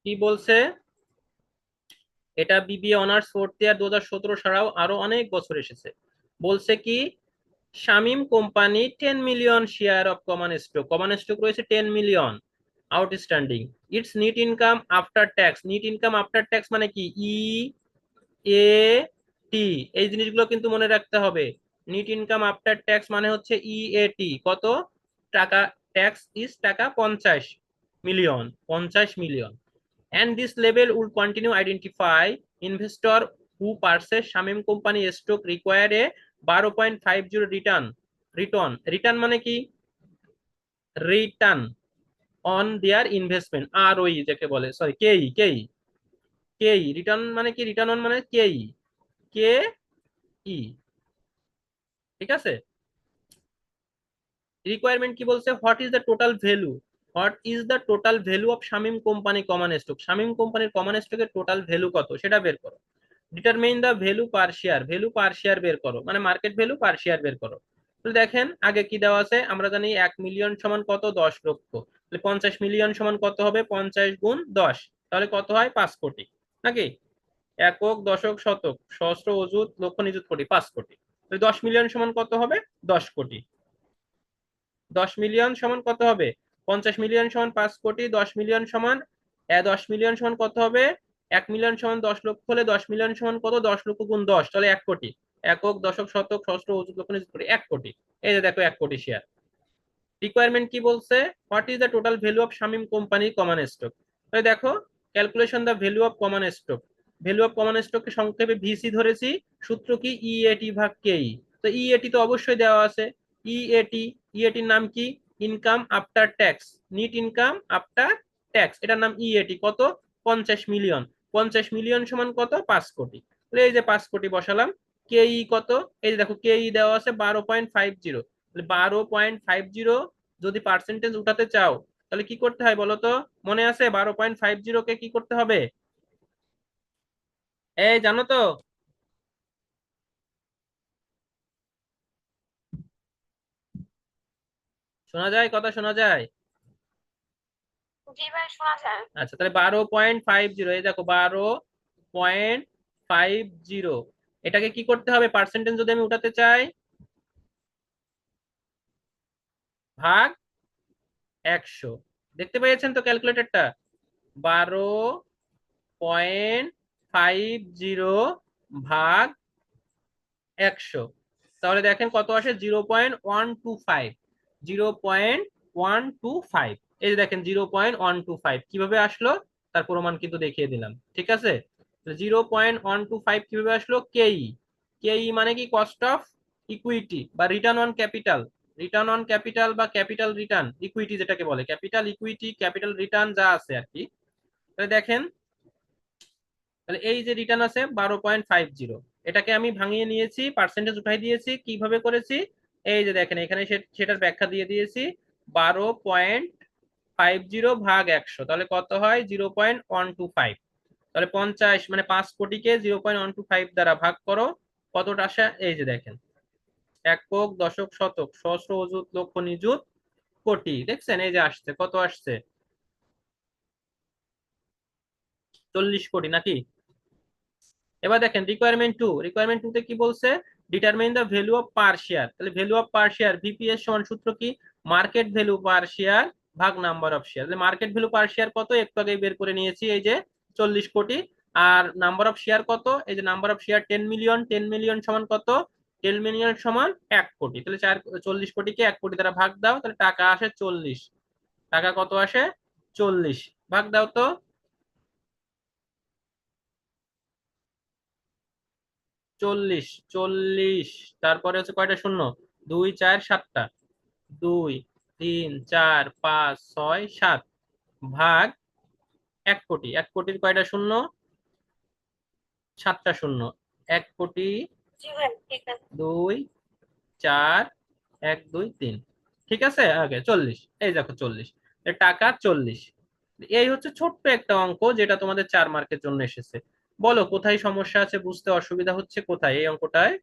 কি বলছে? এটা বিবিএ অনার্স ফোর্থ ইয়ার 2017 ছাড়াও আরো অনেক বছর এসেছে। বলছে কি, Shamim company 10 million share of common stock রয়েছে 10 million outstanding. It's NEET income after tax, NEET income after tax মানে কি? এ টি, এই জিনিসগুলো কিন্তু মনে রাখতে হবে। নিট ইনকাম আফটার ট্যাক্স মানে হচ্ছে টি, কত টাকা? ট্যাক্স ইজ টাকা 50 million, 50 million. And this level would continue identify investor who purchase Shamim company stock require a 12.50 return মানে কি? রিটার্ন অন দেয়ার ইনভেস্টমেন্ট, আর ওই যাকে বলে, সরি, কেই রিটার্ন মানে কি? রিটার্ন অন মানে কে ই, ঠিক আছে? রিকোয়ারমেন্ট কি বলছে? What is the total value of Shamim company common stock, Shamim কোম্পানির কমন স্টকের টোটাল ভ্যালু কত সেটা বের করো। Determine the value per share, value per share বের করো মানে মার্কেট ভ্যালু পার শেয়ার বের করো। তো দেখেন আগে কি দেওয়া আছে, আমরা জানি 1 মিলিয়ন সমান কত? 10 লক্ষ। তাহলে 50 মিলিয়ন সমান কত হবে? 50 গুণ 10, তাহলে কত হয়? 5 কোটি, নাকি? একক, দশক, শতক, সহস্র, অযুত, লক্ষ, নিযুত, কোটি, 5 কোটি। তাহলে 10 মিলিয়ন সমান কত হবে? 10 কোটি। 10 মিলিয়ন সমান কত হবে? 50 মিলিয়ন সমান 5 কোটি, 10 মিলিয়ন সমান 10 মিলিয়ন সমান কত হবে? 1 মিলিয়ন সমান 10 লক্ষ হলে 10 মিলিয়ন সমান কত? 10 লক্ষ গুণ 10, তাহলে 1 কোটি। একক, দশক, শতক, সহস্র, অযুত, লক্ষ, নিযুত, কোটি, 1 কোটি। এই যে দেখো 1 কোটি শেয়ার। রিকোয়ারমেন্ট কি বলছে? What is the total value of Shamim company common stock. তাহলে দেখো, calculation the value of common stock, value of common স্টককে সংক্ষেপে ভিসি ধরেছি। সূত্র কি? ইএটি ভাগ কেই। তো ইএটি তো অবশ্যই দেওয়া আছে। ইএটি, ইএটির নাম কি? Income after tax, NEET income after tax, এটার নাম ইএটি। কত? 50 মিলিয়ন। 50 মিলিয়ন সমান কত? 5 কোটি। তাহলে এই যে 5 কোটি বসালাম। কেই কত? এই যে দেখো কেই দেওয়া আছে 12.50। 12.50 যদি পার্সেন্টেজ উঠাতে চাও তাহলে কি করতে হয় বলো তো? মনে আছে 12.50 কে কি করতে হবে? এই জানো তো? শোনা যায়? কথা শোনা যায়? জি ভাই, শোনা যায়। আচ্ছা, তাহলে 12.50, এই দেখো 12.50, এটাকে কি করতে হবে পার্সেন্টেজ যদি আমি উঠাতে চাই? ভাগ 100। দেখতে পেয়েছেন তো ক্যালকুলেটরটা? 12.50 ভাগ 100, তাহলে দেখেন কত আসে? 0.125, 0.125। এই যে দেখেন 0.125 কিভাবে আসলো তার প্রমাণ কিন্তু দেখিয়ে দিলাম, ঠিক আছে? 0.125 কিভাবে আসলো? কেই, কেই মানে কি? কস্ট অফ ইকুইটি বা return on capital, return on capital বা ক্যাপিটাল রিটার্ন, ইকুইটি যেটাকে বলে, ক্যাপিটাল, ইকুইটি, ক্যাপিটাল রিটার্ন যা আছে আর কি। তাহলে দেখেন, তাহলে এই যে রিটার্ন আছে 12.50, এটাকে আমি ভাঙিয়ে নিয়েছি, পার্সেন্টেজ উঠাই দিয়েছি। কিভাবে করেছি? এই যে দেখেন এখানে সেটার ব্যাখ্যা দিয়ে দিয়েছি। 12.50 ভাগ 100, তাহলে কত হয়? 0.125। তাহলে 50 মানে 5 কোটিকে 0.125 দ্বারা ভাগ করো, কতটা আসে? এই যে দেখেন, একক, দশক, শতক, সহস্র, অযুত, লক্ষ, নিযুত, কোটি, দেখছেন? এই যে আসছে, কত আসছে? 40 কোটি, নাকি? এবার দেখেন রিকোয়ারমেন্ট টু তে কি বলছে? Determine the value of per share. তাহলে value of per share, VPS সমান সূত্র কি? মার্কেট ভ্যালু পার শেয়ার ভাগ নাম্বার অফ শেয়ার। তাহলে মার্কেট ভ্যালু পার শেয়ার কত? একটু আগে বের করে নিয়েছি, এই যে 40 কোটি। আর নাম্বার অফ শেয়ার কত? এই যে number of share 10 million, 10 million সমান কত? 10 মিলিয়ন সমান 1 কোটি। তাহলে 40 কোটিকে 1 কোটি দ্বারা ভাগ দাও, তাহলে টাকা আসে 40। টাকা কত আসে? 40। ভাগ দাও তো। 40, 40, তারপরে হচ্ছে কয়টা শূন্য? 2, 4, 7টা। 2, 3, 4, 5, 6, 7 ভাগ 1 কোটি। 1 কোটির কয়টা শূন্য? 7টা শূন্য। 1 কোটি, জি ভাই, ঠিক আছে। 2, 4, 1, 2, 3, ঠিক আছে? আগে 40, এই দেখো 40, টাকা 40। এই হচ্ছে ছোট্ট একটা অঙ্ক যেটা তোমাদের 4 মার্কের জন্য এসেছে। বলো কোথায় সমস্যা আছে? বুঝতে অসুবিধা হচ্ছে কোথায় এই অঙ্কটায়?